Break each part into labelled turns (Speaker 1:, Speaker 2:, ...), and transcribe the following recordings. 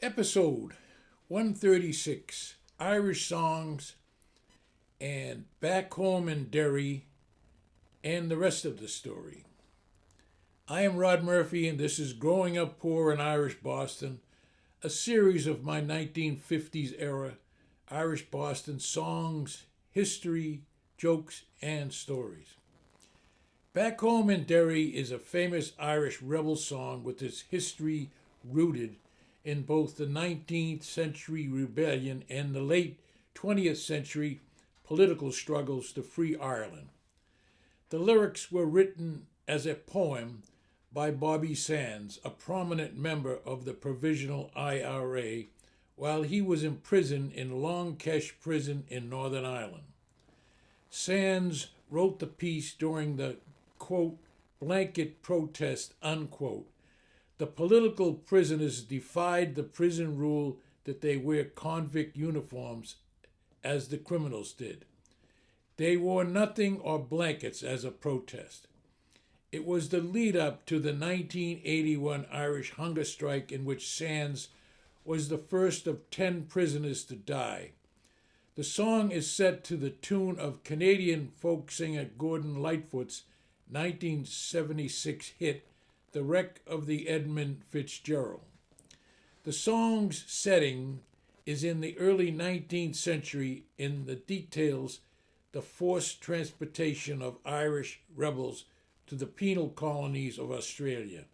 Speaker 1: Episode 136 Irish Songs and Back Home in Derry and the rest of the story. I am Rod Murphy, and this is Growing Up Poor in Irish Boston, a series of my 1950s era Irish Boston songs, history, jokes, and stories. Back Home in Derry is a famous Irish rebel song with its history rooted in both the 19th century rebellion and the late 20th century political struggles to free Ireland. The lyrics were written as a poem by Bobby Sands, a prominent member of the Provisional IRA, while he was imprisoned in Long Kesh Prison in Northern Ireland. Sands wrote the piece during the, quote, blanket protest, unquote. The political prisoners defied the prison rule that they wear convict uniforms as the criminals did. They wore nothing or blankets as a protest. It was the lead up to the 1981 Irish hunger strike in which Sands was the first of 10 prisoners to die. The song is set to the tune of Canadian folk singer Gordon Lightfoot's 1976 hit, The Wreck of the Edmund Fitzgerald. The song's setting is in the early 19th century. In the details the forced transportation of Irish rebels to the penal colonies of Australia.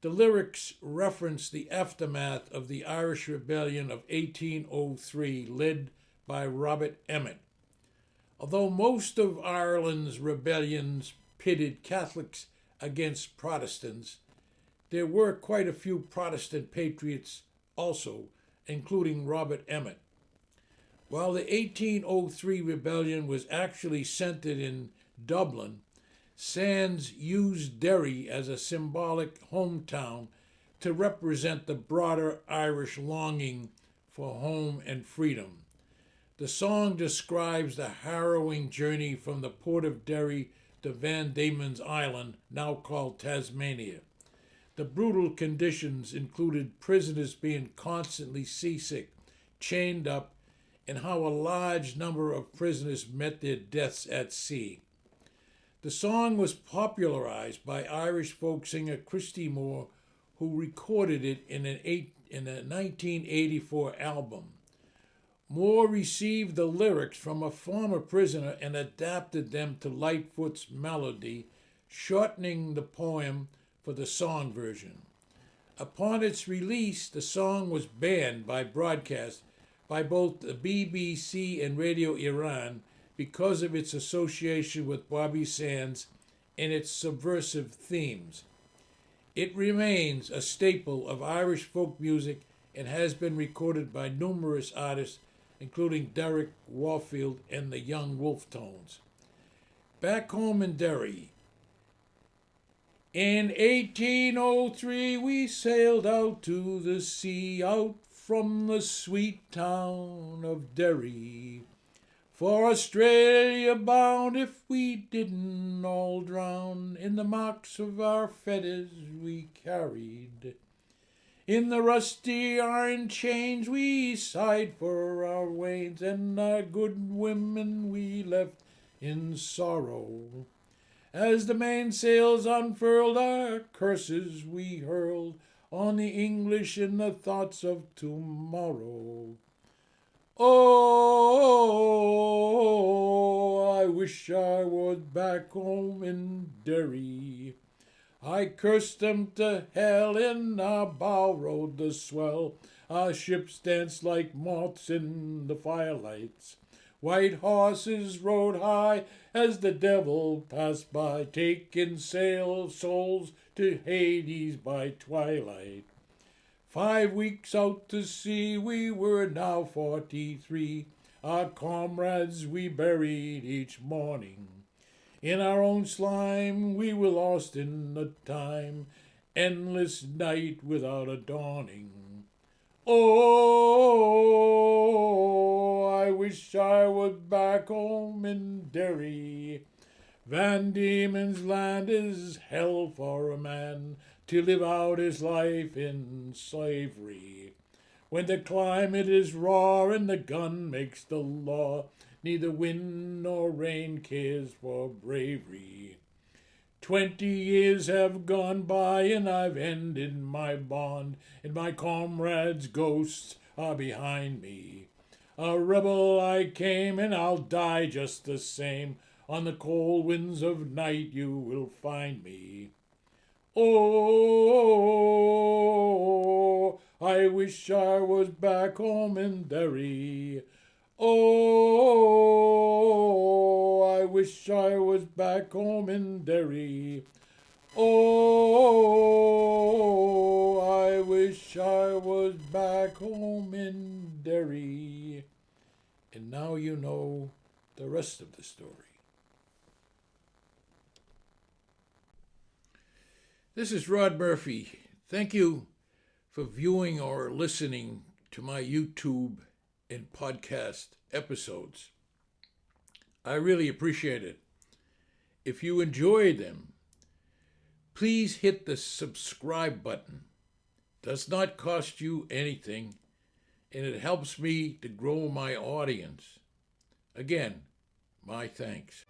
Speaker 1: The lyrics reference the aftermath of the Irish Rebellion of 1803 led by Robert Emmet. Although most of Ireland's rebellions pitted Catholics against Protestants, there were quite a few Protestant patriots also, including Robert Emmet. While the 1803 rebellion was actually centered in Dublin, Sands used Derry as a symbolic hometown to represent the broader Irish longing for home and freedom. The song describes the harrowing journey from the port of Derry to Van Diemen's Island, now called Tasmania. The brutal conditions included prisoners being constantly seasick, chained up, and how a large number of prisoners met their deaths at sea. The song was popularized by Irish folk singer Christy Moore, who recorded it in a 1984 album. Moore received the lyrics from a former prisoner and adapted them to Lightfoot's melody, shortening the poem for the song version. Upon its release, the song was banned by broadcast by both the BBC and Radio Iran because of its association with Bobby Sands and its subversive themes. It remains a staple of Irish folk music and has been recorded by numerous artists, including Derek Warfield and the Young Wolf Tones. Back Home in Derry. In 1803 we sailed out to the sea, out from the sweet town of Derry. For Australia bound, if we didn't all drown in the marks of our fetters we carried. In the rusty iron chains we sighed for our wains, and our good women we left in sorrow. As the mainsails unfurled, our curses we hurled on the English in the thoughts of tomorrow. Oh, I wish I was back home in Derry. I cursed them to hell, in our bow rode the swell. Our ships danced like moths in the firelights. White horses rode high as the devil passed by, taking souls to Hades by twilight. 5 weeks out to sea, we were now 43. Our comrades we buried each morning. In our own slime we were lost in the time, endless night without a dawning. Oh, I wish I was back home in Derry. Van Diemen's Land is hell for a man to live out his life in slavery. When the climate is raw and the gun makes the law, neither wind nor rain cares for bravery. 20 years have gone by and I've ended my bond, and my comrades' ghosts are behind me. A rebel I came and I'll die just the same. On the cold winds of night you will find me. Oh, I wish I was back home in Derry. Oh, I wish I was back home in Derry. Oh, I wish I was back home in Derry. And now you know the rest of the story. This is Rod Murphy. Thank you for viewing or listening to my YouTube and podcast episodes. I really appreciate it. If you enjoy them, please hit the subscribe button. It does not cost you anything, and it helps me to grow my audience. Again, my thanks.